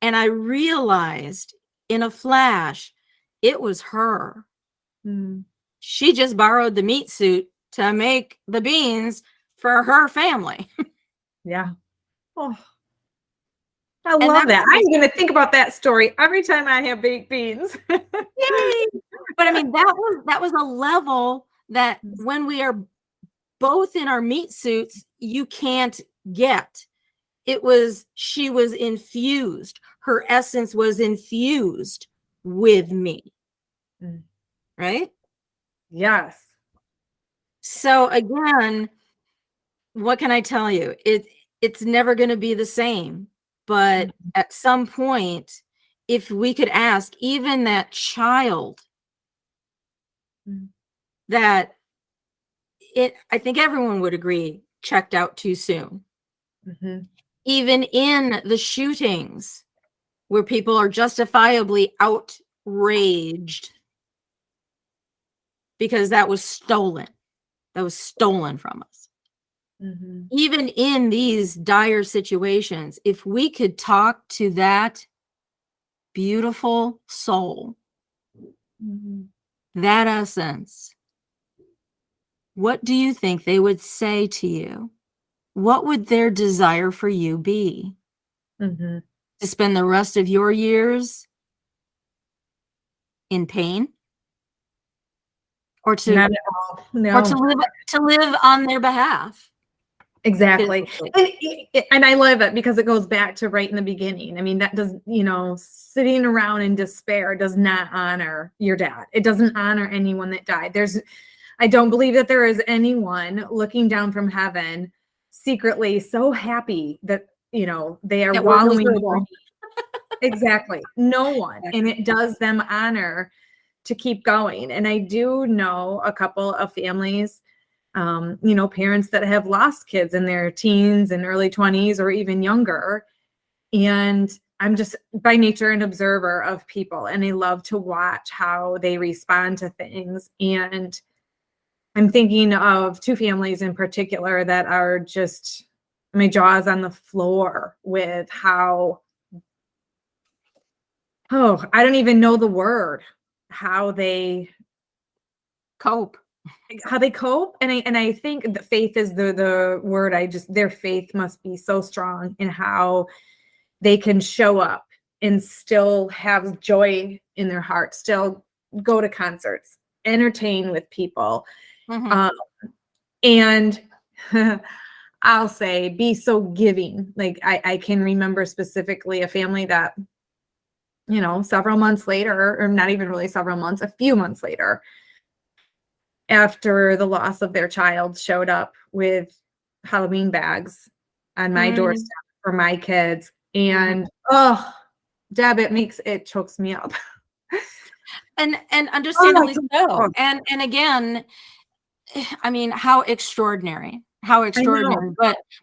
And I realized in a flash, it was her. Mm. She just borrowed the meat suit to make the beans for her family. Yeah. Oh. I love that. I'm going to think about that story every time I have baked beans. Yay! But I mean, that was a level that when we are both in our meat suits, you can't get. she was infused. Her essence was infused with me. Mm. Right? Yes. So again, what can I tell you? It's never going to be the same. But at some point, if we could ask even that child that I think everyone would agree, checked out too soon. Mm-hmm. Even in the shootings where people are justifiably outraged because that was stolen. That was stolen from us. Mm-hmm. Even in these dire situations, if we could talk to that beautiful soul, that essence, what do you think they would say to you? What would their desire for you be? Mm-hmm. To spend the rest of your years in pain? Or to Not at all. No. to live on their behalf? Exactly. Physically. And I love it because it goes back to right in the beginning. I mean, that does, sitting around in despair does not honor your dad. It doesn't honor anyone that died. I don't believe that there is anyone looking down from heaven secretly so happy that, they are That we're wallowing. miserable. Exactly. No one. And it does them honor to keep going. And I do know a couple of families, parents that have lost kids in their teens and early 20s or even younger. And I'm just by nature an observer of people, and I love to watch how they respond to things. And I'm thinking of two families in particular that are just, my jaw's on the floor with how, I don't even know the word, how they Cope. And I think that faith is the word. Their faith must be so strong in how they can show up and still have joy in their heart, still go to concerts, entertain with people. And I'll say be so giving. Like I can remember specifically a family that, several months later, or not even really several months, a few months later, after the loss of their child, showed up with Halloween bags on my doorstep for my kids. And Deb, it chokes me up. And understandably so. And again, I mean, how extraordinary. But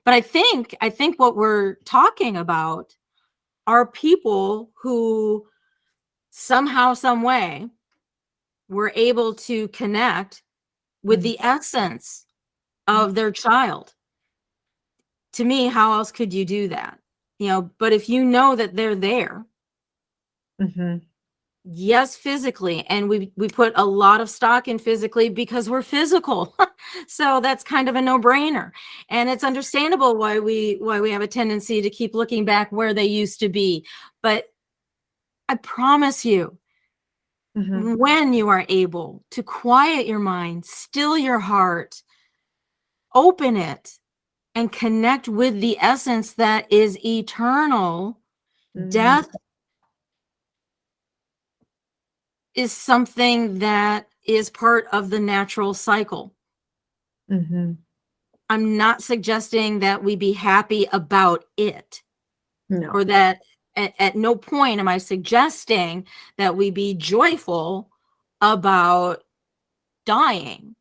I think what we're talking about are people who somehow, some way were able to connect with the essence of their child. To me, how else could you do that? But if you know that they're there, yes, physically, and we put a lot of stock in physically because we're physical. So that's kind of a no-brainer. And it's understandable why we have a tendency to keep looking back where they used to be. But I promise you, when you are able to quiet your mind, still your heart, open it, and connect with the essence that is eternal, death is something that is part of the natural cycle. I'm not suggesting that we be happy about it. No. Or that at no point am I suggesting that we be joyful about dying.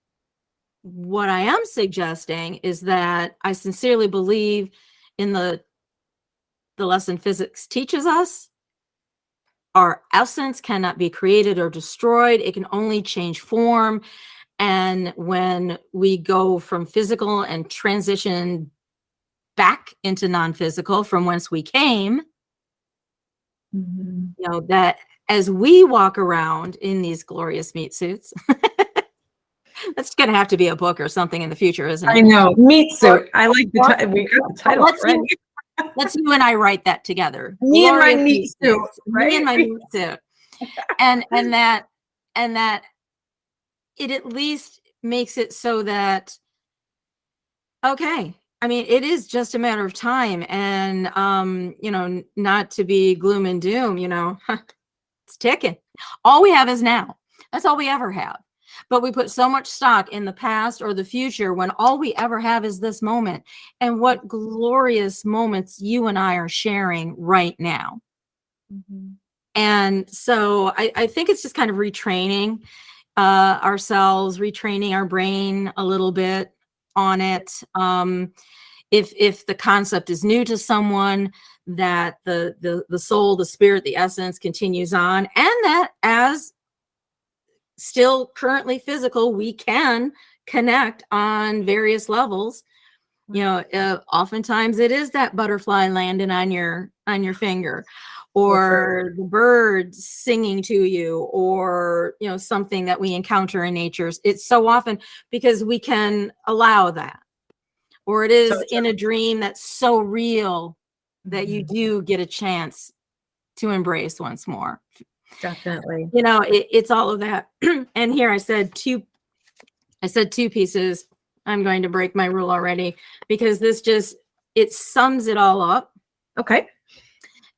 What I am suggesting is that I sincerely believe in the lesson physics teaches us. Our essence cannot be created or destroyed. It can only change form. And when we go from physical and transition back into non-physical from whence we came, that as we walk around in these glorious meat suits, that's going to have to be a book or something in the future, isn't it? I know. Meat suit. I like we got the title already. Let's you and I write that together. Me and my meat suit. Right? Me and my meat suit. And that it at least makes it so that, okay, I mean, it is just a matter of time, and not to be gloom and doom, it's ticking. All we have is now. That's all we ever have. But we put so much stock in the past or the future when all we ever have is this moment. And what glorious moments you and I are sharing right now. Mm-hmm. And so I think it's just kind of retraining ourselves, retraining our brain a little bit on it. If the concept is new to someone, that the soul, the spirit, the essence continues on, and that as still currently physical, we can connect on various levels. Oftentimes it is that butterfly landing on your finger, or the birds singing to you, or something that we encounter in nature. It's so often because we can allow that, or it is in a dream that's so real that you do get a chance to embrace once more. Definitely. It's all of that. And here I said two pieces. I'm going to break my rule already, because it sums it all up. Okay.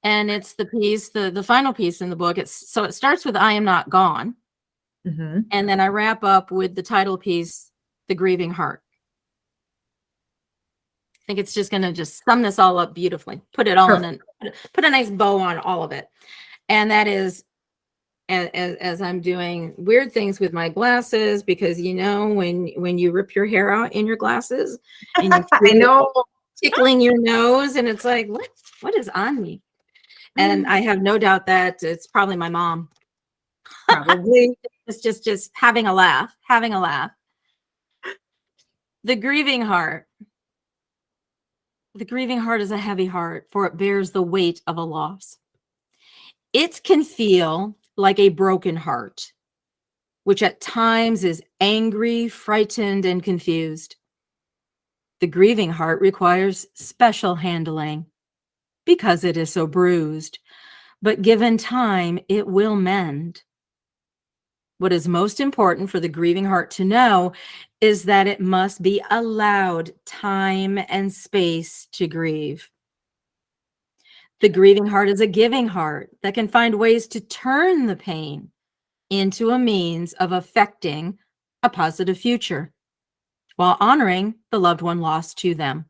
And it's the piece, the final piece in the book. It starts with I am not gone. Mm-hmm. And then I wrap up with the title piece, The Grieving Heart. I think it's just going to just sum this all up beautifully. Put it all in put a nice bow on all of it. And that is, as I'm doing weird things with my glasses, because when you rip your hair out in your glasses and you I know, tickling your nose, and it's like, what is on me? And I have no doubt that it's probably my mom. Probably. It's just having a laugh. The grieving heart. The grieving heart is a heavy heart, for it bears the weight of a loss. It can feel like a broken heart, which at times is angry, frightened, and confused. The grieving heart requires special handling because it is so bruised, but given time, it will mend. What is most important for the grieving heart to know is that it must be allowed time and space to grieve. The grieving heart is a giving heart that can find ways to turn the pain into a means of affecting a positive future while honoring the loved one lost to them.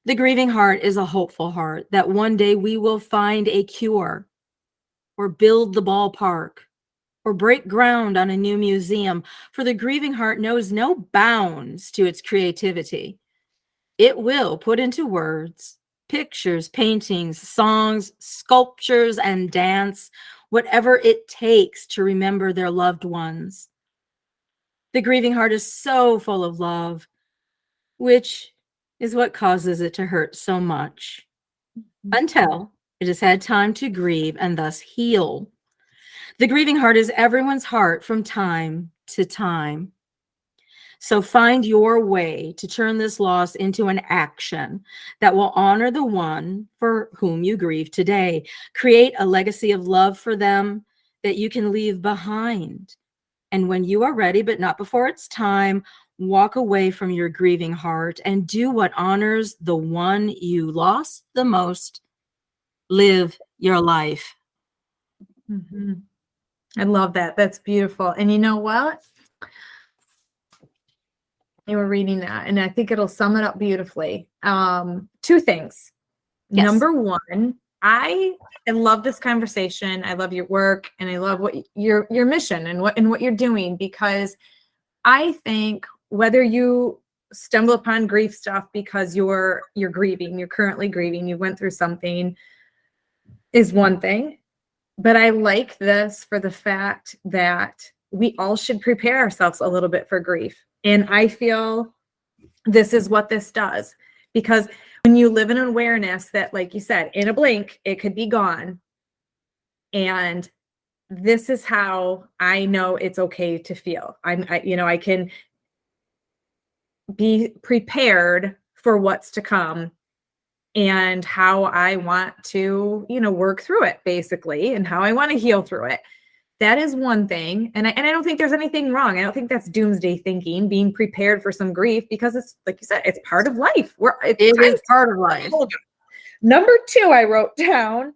The grieving heart is a hopeful heart that one day we will find a cure, or build the ballpark, or break ground on a new museum, for the grieving heart knows no bounds to its creativity. It will put into words, pictures, paintings, songs, sculptures, and dance, whatever it takes to remember their loved ones. The grieving heart is so full of love, which is what causes it to hurt so much, until it has had time to grieve and thus heal. The grieving heart is everyone's heart from time to time. So find your way to turn this loss into an action that will honor the one for whom you grieve today. Create a legacy of love for them that you can leave behind. And when you are ready, but not before it's time, walk away from your grieving heart and do what honors the one you lost the most. Live your life. Mm-hmm. I love that. That's beautiful. And you know what? You were reading that, and I think it'll sum it up beautifully. Two things. Yes. Number one, I love this conversation. I love your work, and I love what your mission and what you're doing, because I think whether you stumble upon grief stuff because you're grieving, you're currently grieving, you went through something, is one thing. But I like this for the fact that we all should prepare ourselves a little bit for grief. And I feel this is what this does, because when you live in an awareness that, like you said, in a blink, it could be gone. And this is how I know it's okay to feel. I can be prepared for what's to come and how I want to, work through it, basically, and how I want to heal through it. that is one thing. And I don't think there's anything wrong. I don't think that's doomsday thinking, being prepared for some grief, because it's like you said, it's part of life. It is part of life. Number 2, I wrote down,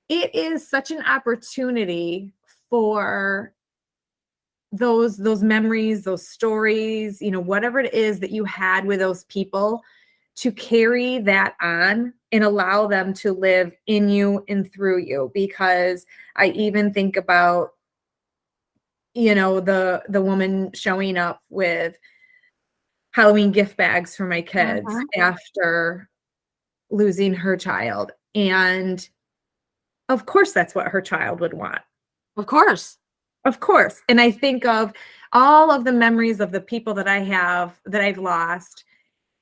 it is such an opportunity for those memories, those stories, whatever it is that you had with those people, to carry that on and allow them to live in you and through you. Because I even think about, the woman showing up with Halloween gift bags for my kids after losing her child. And of course, that's what her child would want. Of course. Of course. And I think of all of the memories of the people that I've lost.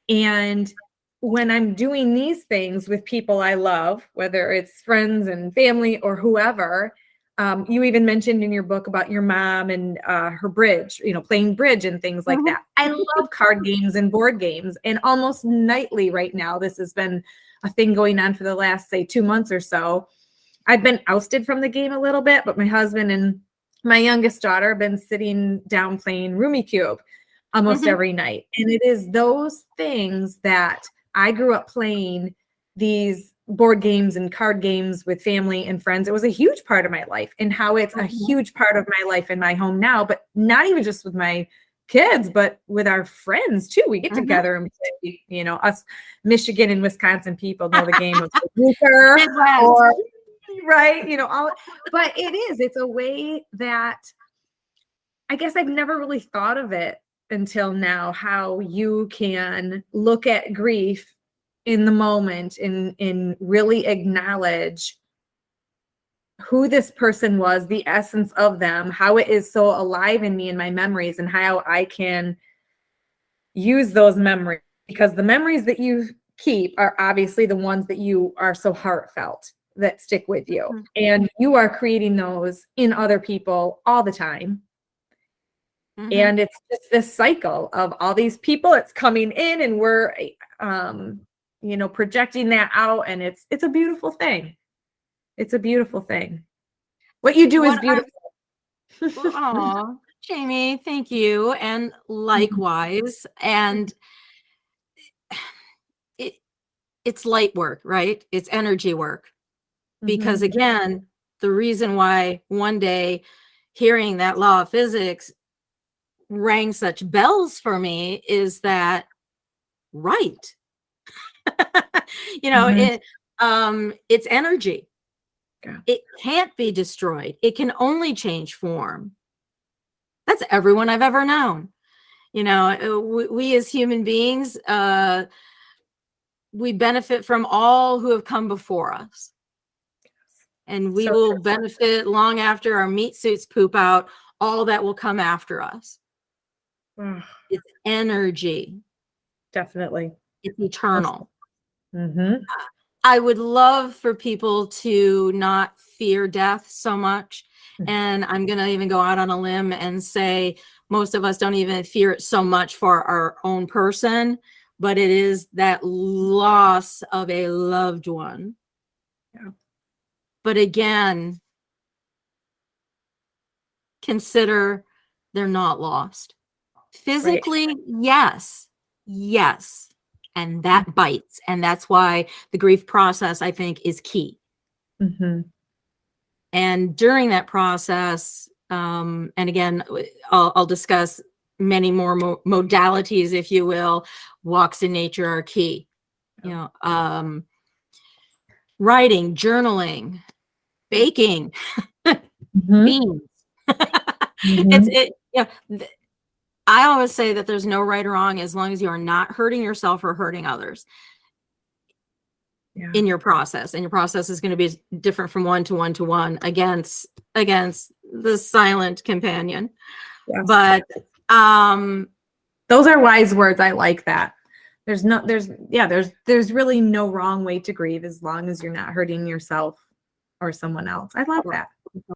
And when I'm doing these things with people I love, whether it's friends and family or whoever, you even mentioned in your book about your mom and her bridge, playing bridge and things like that. I love card games and board games. And almost nightly right now, this has been a thing going on for the last, say, 2 months or so. I've been ousted from the game a little bit, but my husband and my youngest daughter have been sitting down playing Roomy Cube almost every night. And it is those things that I grew up playing, these board games and card games with family and friends. It was a huge part of my life, and how it's a huge part of my life in my home now, but not even just with my kids, but with our friends too. We get together and play, us Michigan and Wisconsin people know the game of snooker, or right, but it's a way that I guess I've never really thought of it until now, how you can look at grief in the moment and really acknowledge who this person was, the essence of them, how it is so alive in me and my memories, and how I can use those memories, because the memories that you keep are obviously the ones that you are so heartfelt, that stick with you. And you are creating those in other people all the time. And it's just this cycle of all these people, it's coming in, and we're, projecting that out. And it's a beautiful thing. It's a beautiful thing. What you do is beautiful. Oh, Jamie, thank you. And likewise. And it's light work, right? It's energy work. Because again, the reason why one day hearing that law of physics rang such bells for me is that, right. It's energy. Yeah. It can't be destroyed. It can only change form. That's everyone I've ever known. We as human beings, we benefit from all who have come before us. And we will benefit long after our meat suits poop out, all that will come after us. It's energy. Definitely. It's eternal. I would love for people to not fear death so much. And I'm going to even go out on a limb and say most of us don't even fear it so much for our own person, but it is that loss of a loved one. Yeah. But again, consider they're not lost. Physically, right. Yes. And that bites. And that's why the grief process, I think, is key. And during that process, and again, I'll discuss many more modalities, if you will. Walks in nature are key. Writing, journaling, baking, beans. I always say that there's no right or wrong as long as you are not hurting yourself or hurting others in your process. And your process is going to be different from one to one against the silent companion. Yes. But those are wise words. I like that. There's really no wrong way to grieve as long as you're not hurting yourself or someone else. I love that.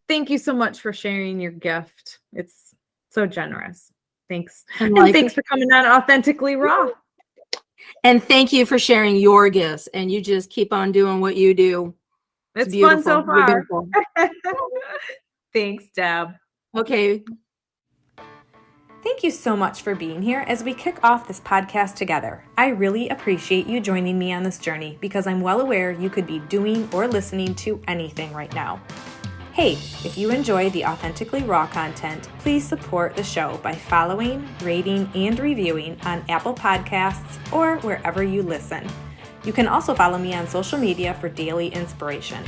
Thank you so much for sharing your gift. It's so generous. Thanks. And thanks for coming on Authentically Raw. And thank you for sharing your gifts. And you just keep on doing what you do. It's fun so far. Thanks, Deb. Okay. Thank you so much for being here as we kick off this podcast together. I really appreciate you joining me on this journey because I'm well aware you could be doing or listening to anything right now. Hey, if you enjoy the Authentically Raw content, please support the show by following, rating, and reviewing on Apple Podcasts or wherever you listen. You can also follow me on social media for daily inspiration.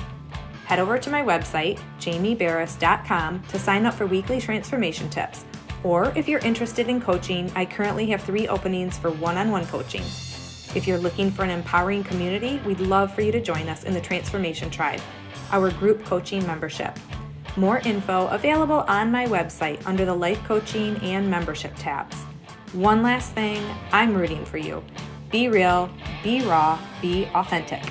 Head over to my website, jamieberris.com, to sign up for weekly transformation tips. Or if you're interested in coaching, I currently have 3 openings for one-on-one coaching. If you're looking for an empowering community, we'd love for you to join us in the Transformation Tribe, our group coaching membership. More info available on my website under the Life Coaching and Membership tabs. One last thing, I'm rooting for you. Be real, be raw, be authentic.